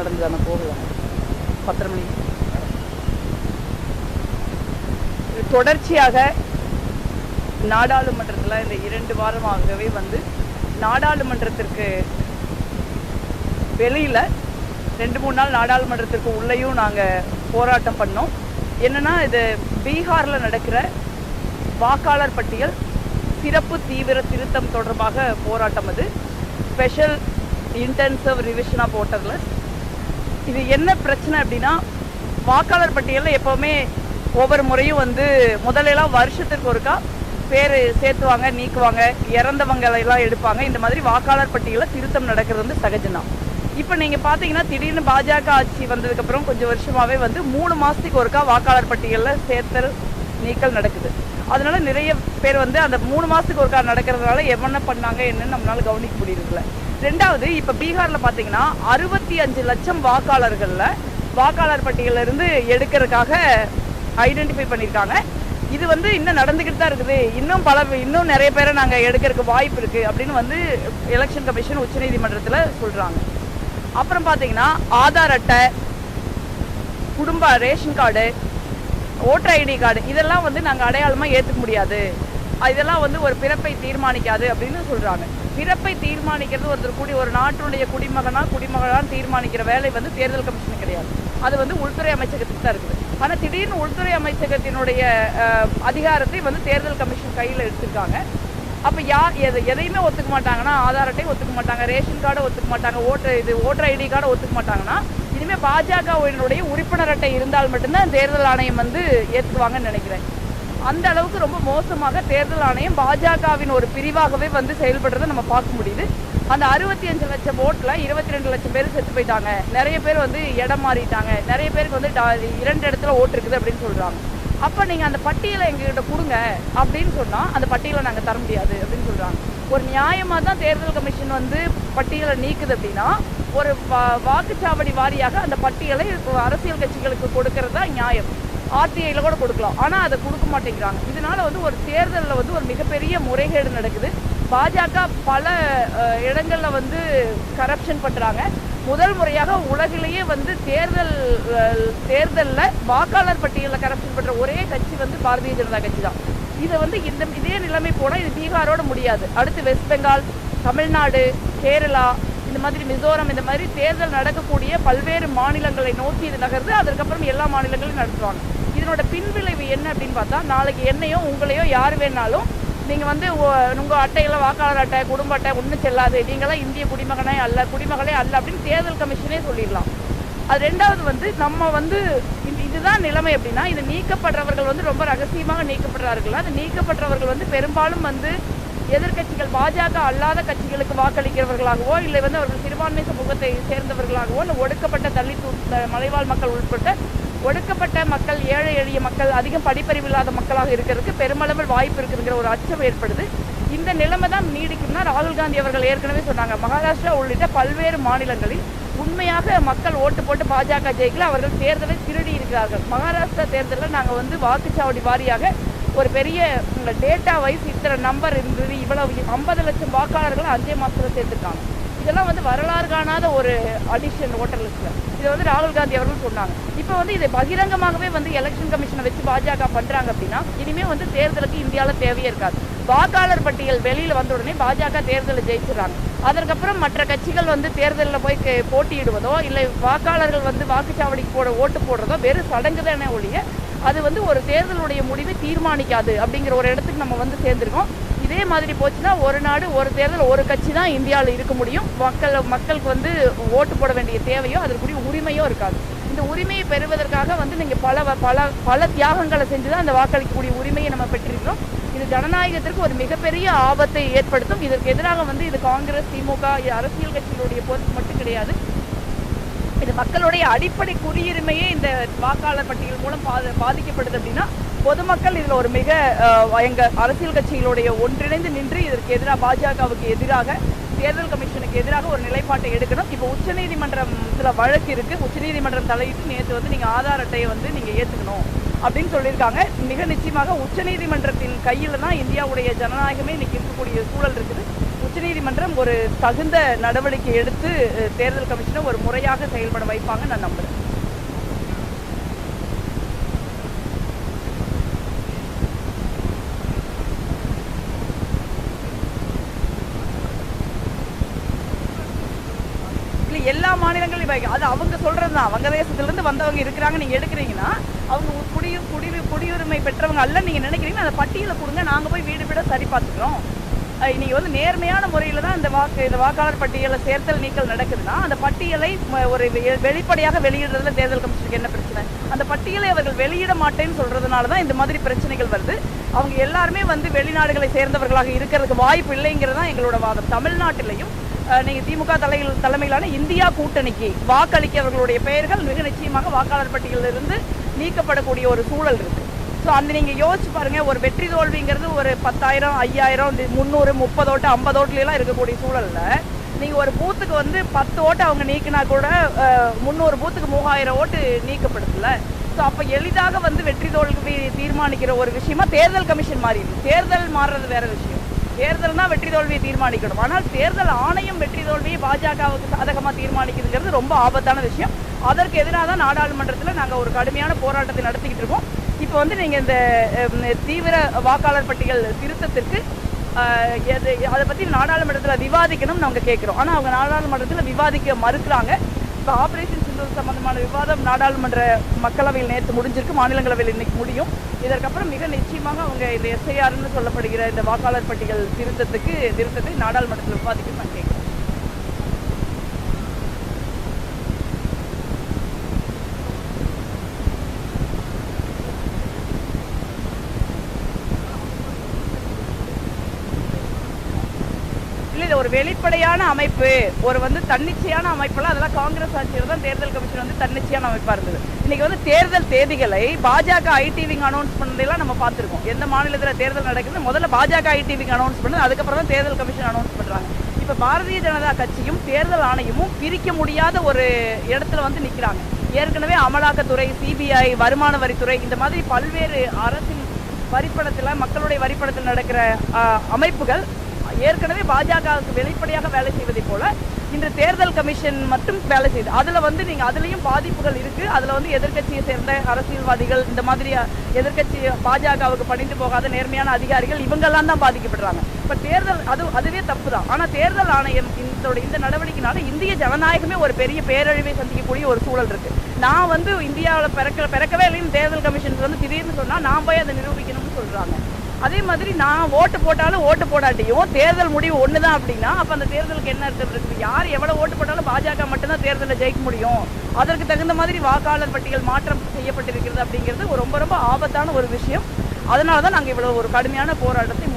நடந்தது. நம்ம போகலாம் 10:30 மணி. தொடர்ச்சியாக நாடாளுமன்றத்தில் இந்த 2 வாரமாகவே நாடாளுமன்றத்திற்கு வெளியில் 2-3 நாள் நாடாளுமன்றத்திற்கு உள்ளேயும் நாங்கள் போராட்டம் பண்ணோம். என்னென்னா, இது பீகாரில் நடக்கிற வாக்காளர் பட்டியல் சிறப்பு தீவிர திருத்தம் தொடர்பாக போராட்டம். அது special intensive revision of voter list. இது என்ன பிரச்சனை அப்படின்னா, வாக்காளர் பட்டியலில் எப்போவுமே ஒவ்வொரு முறையும் முதலெல்லாம் வருஷத்துக்கு ஒருக்கா பேர் சேர்த்துவாங்க, நீக்குவாங்க, இறந்தவங்களெல்லாம் எடுப்பாங்க. இந்த மாதிரி வாக்காளர் பட்டியலில் திருத்தம் நடக்கிறது சகஜம்தான். இப்போ நீங்கள் பார்த்தீங்கன்னா, திடீர்னு பாஜக ஆட்சி வந்ததுக்கப்புறம் கொஞ்சம் வருஷமாகவே 3 மாதத்துக்கு ஒருக்கா வாக்காளர் பட்டியலில் சேர்த்தல் நீக்கல் நடக்குது. அதனால நிறைய பேர் அந்த 3 மாதத்துக்கு ஒருக்கா நடக்கிறதுனால என்ன பண்ணாங்க என்னன்னு நம்மளால கவனிக்க முடியறதில்ல. ரெண்டாவது, இப்போ பீகாரில் பார்த்தீங்கன்னா 65 லட்சம் வாக்காளர் பட்டியலிருந்து எடுக்கிறதுக்காக ஐடென்டிஃபை பண்ணியிருக்காங்க. இது இன்னும் நடந்துக்கிட்டு தான் இருக்குது. இன்னும் நிறைய பேரை நாங்கள் எடுக்கிறதுக்கு வாய்ப்பு இருக்குது அப்படின்னு எலெக்ஷன் கமிஷன் உச்சநீதிமன்றத்தில் சொல்கிறாங்க. அப்புறம் பார்த்தீங்கன்னா, ஆதார் அட்டை, குடும்ப ration card, voter ID card இதெல்லாம் நாங்கள் அடையாளமாக ஏற்றுக்க முடியாது. இதெல்லாம் ஒரு பிறப்பை தீர்மானிக்காது அப்படின்னு சொல்கிறாங்க. பிறப்பை தீர்மானிக்கிறது ஒரு நாட்டினுடைய குடிமகனான்னு தீர்மானிக்கிற வேலை தேர்தல் கமிஷன் கிடையாது. அது உள்துறை அமைச்சகத்துக்கு தான் இருக்குது. ஆனால் திடீர்னு உள்துறை அமைச்சகத்தினுடைய அதிகாரத்தை தேர்தல் கமிஷன் கையில் எடுத்துருக்காங்க. அப்போ எதையுமே ஒத்துக்க மாட்டாங்கன்னா, ஆதார் அட்டையை ஒத்துக்க மாட்டாங்க, ரேஷன் கார்டை ஒத்துக்க மாட்டாங்க, ஓட்டர் ஐடி கார்டை ஒத்துக்க மாட்டாங்கன்னா, இனிமேல் பாஜகவினுடைய உறுப்பினர் அட்டை இருந்தால் மட்டும்தான் தேர்தல் ஆணையம் ஏற்றுக்குவாங்கன்னு நினைக்கிறேன். அந்த அளவுக்கு ரொம்ப மோசமாக தேர்தல் ஆணையம் பாஜகவின் ஒரு பிரிவாகவே செயல்படுறதை நம்ம பார்க்க முடியுது. அந்த 65 லட்சம் ஓட்டில் 22 லட்சம் பேர் செத்து போயிட்டாங்க. நிறைய பேர் இடம் மாறிட்டாங்க. நிறைய பேருக்கு 2 இடத்துல ஓட்டு இருக்குது அப்படின்னு சொல்கிறாங்க. அப்போ நீங்கள் அந்த பட்டியலை எங்ககிட்ட கொடுங்க அப்படின்னு சொன்னால் அந்த பட்டியலை நாங்கள் தர முடியாது அப்படின்னு சொல்கிறாங்க. ஒரு நியாயமாக தான் தேர்தல் கமிஷன் பட்டியலை நீக்குது அப்படின்னா, ஒரு வாக்குச்சாவடி வாரியாக அந்த பட்டியலை அரசியல் கட்சிகளுக்கு கொடுக்கறது தான் நியாயம். ஆர்டிஐயில் கூட கொடுக்கலாம். ஆனால் அதை கொடுக்க மாட்டேங்கிறாங்க. இதனால ஒரு தேர்தலில் ஒரு மிகப்பெரிய முறைகேடு நடக்குது. பாஜக பல இடங்களில் கரப்ஷன் பண்ணுறாங்க. முதல் முறையாக உலகிலேயே தேர்தலில் வாக்காளர் பட்டியலில் கரப்ஷன் பண்ணுற ஒரே கட்சி பாரதிய ஜனதா கட்சி தான். இதை இதே நிலைமை போனால் இது பீகாரோட முடியாது. அடுத்து வெஸ்ட் பெங்கால், தமிழ்நாடு, கேரளா, இந்த மாதிரி மிசோரம், இந்த மாதிரி தேர்தல் நடக்கக்கூடிய பல்வேறு மாநிலங்களை நோக்கி இது நகர்ந்து அதற்கப்புறம் எல்லா மாநிலங்களையும் நடத்துவாங்க. இதனோட பின்விளைவு என்ன அப்படின்னு பார்த்தா, நாளைக்கு என்னையோ உங்களையோ யார் வேணாலும் நீங்கள் உங்கள் அட்டையில் வாக்காளர் அட்டை, குடும்ப அட்டை ஒன்றும் செல்லாது, நீங்களாம் இந்திய குடிமகனே அல்ல அப்படின்னு தேர்தல் கமிஷனே சொல்லிடலாம். அது ரெண்டாவது நம்ம இதுதான் நிலைமை அப்படின்னா, இது நீக்கப்படுறவர்கள் ரொம்ப ரகசியமாக நீக்கப்படுறார்கள். அது நீக்கப்பட்டவர்கள் பெரும்பாலும் எதிர்கட்சிகள், பாஜக அல்லாத கட்சிகளுக்கு வாக்களிக்கிறவர்களாகவோ இல்லை அவர்கள் சிறுபான்மை சமூகத்தை சேர்ந்தவர்களாகவோ இல்லை ஒடுக்கப்பட்ட தலித் மலைவாழ் மக்கள் உட்பட்ட ஒடுக்கப்பட்ட மக்கள், ஏழை எளிய மக்கள், அதிகம் படிப்பறிவு இல்லாத மக்களாக இருக்கிறதுக்கு பெருமளவில் வாய்ப்பு இருக்குங்கிற ஒரு அச்சம் ஏற்படுது. இந்த நிலைமை தான் நீடிக்கும்னா, ராகுல் காந்தி அவர்கள் ஏற்கனவே சொன்னாங்க, மகாராஷ்டிரா உள்ளிட்ட பல்வேறு மாநிலங்களில் உண்மையாக மக்கள் ஓட்டு போட்டு பாஜக ஜெயிக்கல, அவர்கள் தேர்தலை திருடி இருக்கிறார்கள். மகாராஷ்டிரா தேர்தலில் நாங்கள் வாக்குச்சாவடி வாரியாக ஒரு பெரிய டேட்டா வைஸ் இத்தனை நம்பர் இருந்தது, இவ்வளவு 50 லட்சம் வாக்காளர்கள் 5 மாதத்தில் சேர்த்துருக்காங்க. இதெல்லாம் வரலாறு காணாத ஒரு அடிஷன் ஓட்டர் லிஸ்ட்டில். இதை ராகுல் காந்தி அவர்கள் சொன்னாங்க. இப்போ இதை பகிரங்கமாகவே எலெக்ஷன் கமிஷனை வச்சு பாஜக பண்ணுறாங்க அப்படின்னா, இனிமேல் தேர்தலுக்கு இந்தியாவில் தேவையே இருக்காது. வாக்காளர் பட்டியல் வெளியில் வந்த உடனே பாஜக தேர்தலில் ஜெயிச்சிடறாங்க. அதற்கப்புறம் மற்ற கட்சிகள் தேர்தலில் போய் போட்டியிடுவதோ இல்லை வாக்காளர்கள் வாக்குச்சாவடிக்கு ஓட்டு போடுறதோ வெறும் சடங்கு தானே ஒழிய அது ஒரு தேர்தலுடைய முடிவை தீர்மானிக்காது அப்படிங்கிற ஒரு இடத்துக்கு நம்ம சேர்ந்துருக்கோம். இதே மாதிரி போச்சுன்னா ஒரு நாடு ஒரு தேர்தல் ஒரு கட்சி தான் இந்தியாவில் இருக்க முடியும். மக்களுக்கு ஓட்டு போட வேண்டிய தேவையோ அதற்குரிய உரிமையோ இருக்காது. இந்த உரிமையை பெறுவதற்காக நீங்கள் பல தியாகங்களை செஞ்சு தான் அந்த வாக்களிக்கக்கூடிய உரிமையை நம்ம பெற்றிருக்கிறோம். இது ஜனநாயகத்திற்கு ஒரு மிகப்பெரிய ஆபத்தை ஏற்படுத்தும். இதற்கு எதிராக இது காங்கிரஸ், திமுக அரசியல் கட்சிகளுடைய பொறுப்பு மட்டும் கிடையாது. இது மக்களுடைய அடிப்படை குடியுரிமையே இந்த வாக்காளர் பட்டியல் மூலம் பாதிக்கப்படுது அப்படின்னா, பொதுமக்கள் இதில் ஒரு மிக எங்கள் அரசியல் கட்சிகளுடைய ஒன்றிணைந்து நின்று இதற்கு எதிராக, பாஜகவுக்கு எதிராக, தேர்தல் கமிஷனுக்கு எதிராக ஒரு நிலைப்பாட்டை எடுக்கணும். இப்போ உச்சநீதிமன்றத்தில் வழக்கு இருக்குது. உச்சநீதிமன்றம் தலையிட்டு நேற்று நீங்கள் ஆதார் அட்டையை நீங்கள் ஏற்றுக்கணும் அப்படின்னு சொல்லியிருக்காங்க. மிக நிச்சயமாக உச்சநீதிமன்றத்தின் கையில் தான் இந்தியாவுடைய ஜனநாயகமே இன்னைக்கு இருக்கக்கூடிய சூழல் இருக்குது. உச்சநீதிமன்றம் ஒரு தகுந்த நடவடிக்கை எடுத்து தேர்தல் கமிஷனை ஒரு முறையாக செயல்பட வைப்பாங்க நான் நம்புறேன். இல்லை, எல்லா மாநிலங்களையும் அது அவங்க சொல்றது தான். அவங்க தேசத்திலிருந்து வந்தவங்க இருக்கிறாங்க, நீங்க எடுக்கிறீங்கன்னா அவங்க குடியுரிமை பெற்றவங்க அல்ல நீங்க நினைக்கிறீங்கன்னா அந்த பட்டியலை கொடுங்க, நாங்க போய் வீடு வீட சரி பார்த்துக்கிறோம். நீங்க வந்து நேர்மையான முறையில் தான் இந்த வாக்காளர் பட்டியலை சேர்த்தல் நீக்கல் நடக்குதுன்னா அந்த பட்டியலை ஒரு வெளிப்படையாக வெளியிடுறதுல தேர்தல் கமிஷனுக்கு என்ன பிரச்சனை? அந்த பட்டியலை அவர்கள் வெளியிட மாட்டேன்னு சொல்றதுனால தான் இந்த மாதிரி பிரச்சனைகள் வருது. அவங்க எல்லாருமே வந்து வெளிநாடுகளை சேர்ந்தவர்களாக இருக்கிறதுக்கு வாய்ப்பு இல்லைங்கிறது தான் எங்களோட வாதம். தமிழ்நாட்டிலையும் நீங்க திமுக தலைமையிலான இந்தியா கூட்டணிக்கு வாக்களிக்கவர்களுடைய பெயர்கள் மிக நிச்சயமாக வாக்காளர் பட்டியலில் இருந்து நீக்கப்படக்கூடிய ஒரு சூழல் இருக்கு. ஸோ அந்த நீங்கள் யோசிச்சு பாருங்க, ஒரு வெற்றி தோல்விங்கிறது ஒரு 10,000 5,000 300 30 ஓட்டு 50 ஓட்டுலாம் இருக்கக்கூடிய சூழலில் நீங்கள் ஒரு பூத்துக்கு வந்து 10 ஓட்டு அவங்க நீக்கினா கூட 300 பூத்துக்கு 3000 ஓட்டு நீக்கப்படுதுல்ல. ஸோ அப்போ எளிதாக வந்து வெற்றி தோல்வி தீர்மானிக்கிற ஒரு விஷயமா தேர்தல் கமிஷன் மாறிடுது. தேர்தல் மாறுறது வேற விஷயம். தேர்தல் தான் வெற்றி தோல்வியை தீர்மானிக்கணும். ஆனால் தேர்தல் ஆணையம் வெற்றி தோல்வியை பாஜகவுக்கு சாதகமாக தீர்மானிக்கிறதுங்கிறது ரொம்ப ஆபத்தான விஷயம். அதற்கு எதிராக தான் நாடாளுமன்றத்தில் நாங்கள் ஒரு கடுமையான போராட்டத்தை நடத்திக்கிட்டு இருக்கோம். இப்போ வந்து நீங்கள் இந்த தீவிர வாக்காளர் பட்டியல் திருத்தத்திற்கு அதை பற்றி நாடாளுமன்றத்தில் விவாதிக்கணும்னு நாங்கள் கேட்குறோம். ஆனால் அவங்க நாடாளுமன்றத்தில் விவாதிக்க மறுக்கிறாங்க. இப்போ ஆபரேஷன் சிந்தூர் சம்பந்தமான விவாதம் நாடாளுமன்ற மக்களவையில் நேற்று முடிஞ்சிருக்கு, மாநிலங்களவையில் இன்னைக்கு முடியும். இதற்கப்புறம் மிக நிச்சயமாக அவங்க இந்த எஸ்ஐஆர்னு சொல்லப்படுகிற இந்த வாக்காளர் பட்டியல் திருத்தத்தை நாடாளுமன்றத்தில் விவாதிக்கணும்னு நான் கேட்குறேன். இது ஒரு வெளிப்படையான அமைப்பு, ஒரு வந்து தன்னிச்சையான அமைப்பெல்லாம் அதெல்லாம் காங்கிரஸ் ஆட்சியில் தான் தேர்தல் கமிஷன் வந்து தன்னிச்சையான அமைப்பாக இருந்தது. இன்னைக்கு வந்து தேர்தல் தேதிகளை பாஜக ஐடிவிங் அனௌன்ஸ் பண்ணதெல்லாம் நம்ம பார்த்துருக்கோம். எந்த மாநிலத்தில் தேர்தல் நடக்குது முதல்ல பாஜக ஐடிவிங் அனௌன்ஸ் பண்ணது, அதுக்கப்புறம் தான் தேர்தல் கமிஷன் அனௌன்ஸ் பண்ணுறாங்க. இப்போ பாரதிய ஜனதா கட்சியும் தேர்தல் ஆணையமும் பிரிக்க முடியாத ஒரு இடத்துல வந்து நிற்கிறாங்க. ஏற்கனவே அமலாக்கத்துறை, சிபிஐ, வருமான வரித்துறை, இந்த மாதிரி பல்வேறு அரசின் வரிப்படத்தில் மக்களுடைய வரிப்படத்தில் நடக்கிற அமைப்புகள் ஏற்கனவே பாஜகவுக்கு வெளிப்படையாக வேலை செய்வதை போல இன்று தேர்தல் கமிஷன் மட்டும் வேலை செய்யுது. அதில் வந்து நீங்கள் அதுலேயும் பாதிப்புகள் இருக்குது. அதில் வந்து எதிர்கட்சியை சேர்ந்த அரசியல்வாதிகள், இந்த மாதிரி எதிர்கட்சி பாஜகவுக்கு பணிந்து போகாத நேர்மையான அதிகாரிகள் இவங்கெல்லாம் தான் பாதிக்கப்படுறாங்க. இப்போ தேர்தல் அதுவே தப்பு தான். ஆனால் தேர்தல் ஆணையம் இந்த நடவடிக்கைனால இந்திய ஜனநாயகமே ஒரு பெரிய பேரழிவை சந்திக்கக்கூடிய ஒரு சூழல் இருக்குது. நான் வந்து இந்தியாவில் பிறக்கவே இல்லைன்னு தேர்தல் கமிஷன் வந்து திடீர்னு சொன்னால் நான் போய் அதை நிரூபிக்கணும்னு சொல்கிறாங்க. அதே மாதிரி நான் ஓட்டு போட்டாலும் ஓட்டு போடாட்டியும் தேர்தல் முடிவு ஒன்று தான் அப்படின்னா அப்போ அந்த தேர்தலுக்கு என்ன அர்த்தம் இருக்குது? யார் எவ்வளோ ஓட்டு போட்டாலும் பாஜக மட்டும்தான் தேர்தலில் ஜெயிக்க முடியும். அதற்கு தகுந்த மாதிரி வாக்காளர் பட்டியல் மாற்றம் செய்யப்பட்டிருக்கிறது அப்படிங்கிறது ரொம்ப ரொம்ப ஆபத்தான ஒரு விஷயம். அதனால தான் நாங்கள் இவ்வளோ ஒரு கடுமையான போராட்டத்தை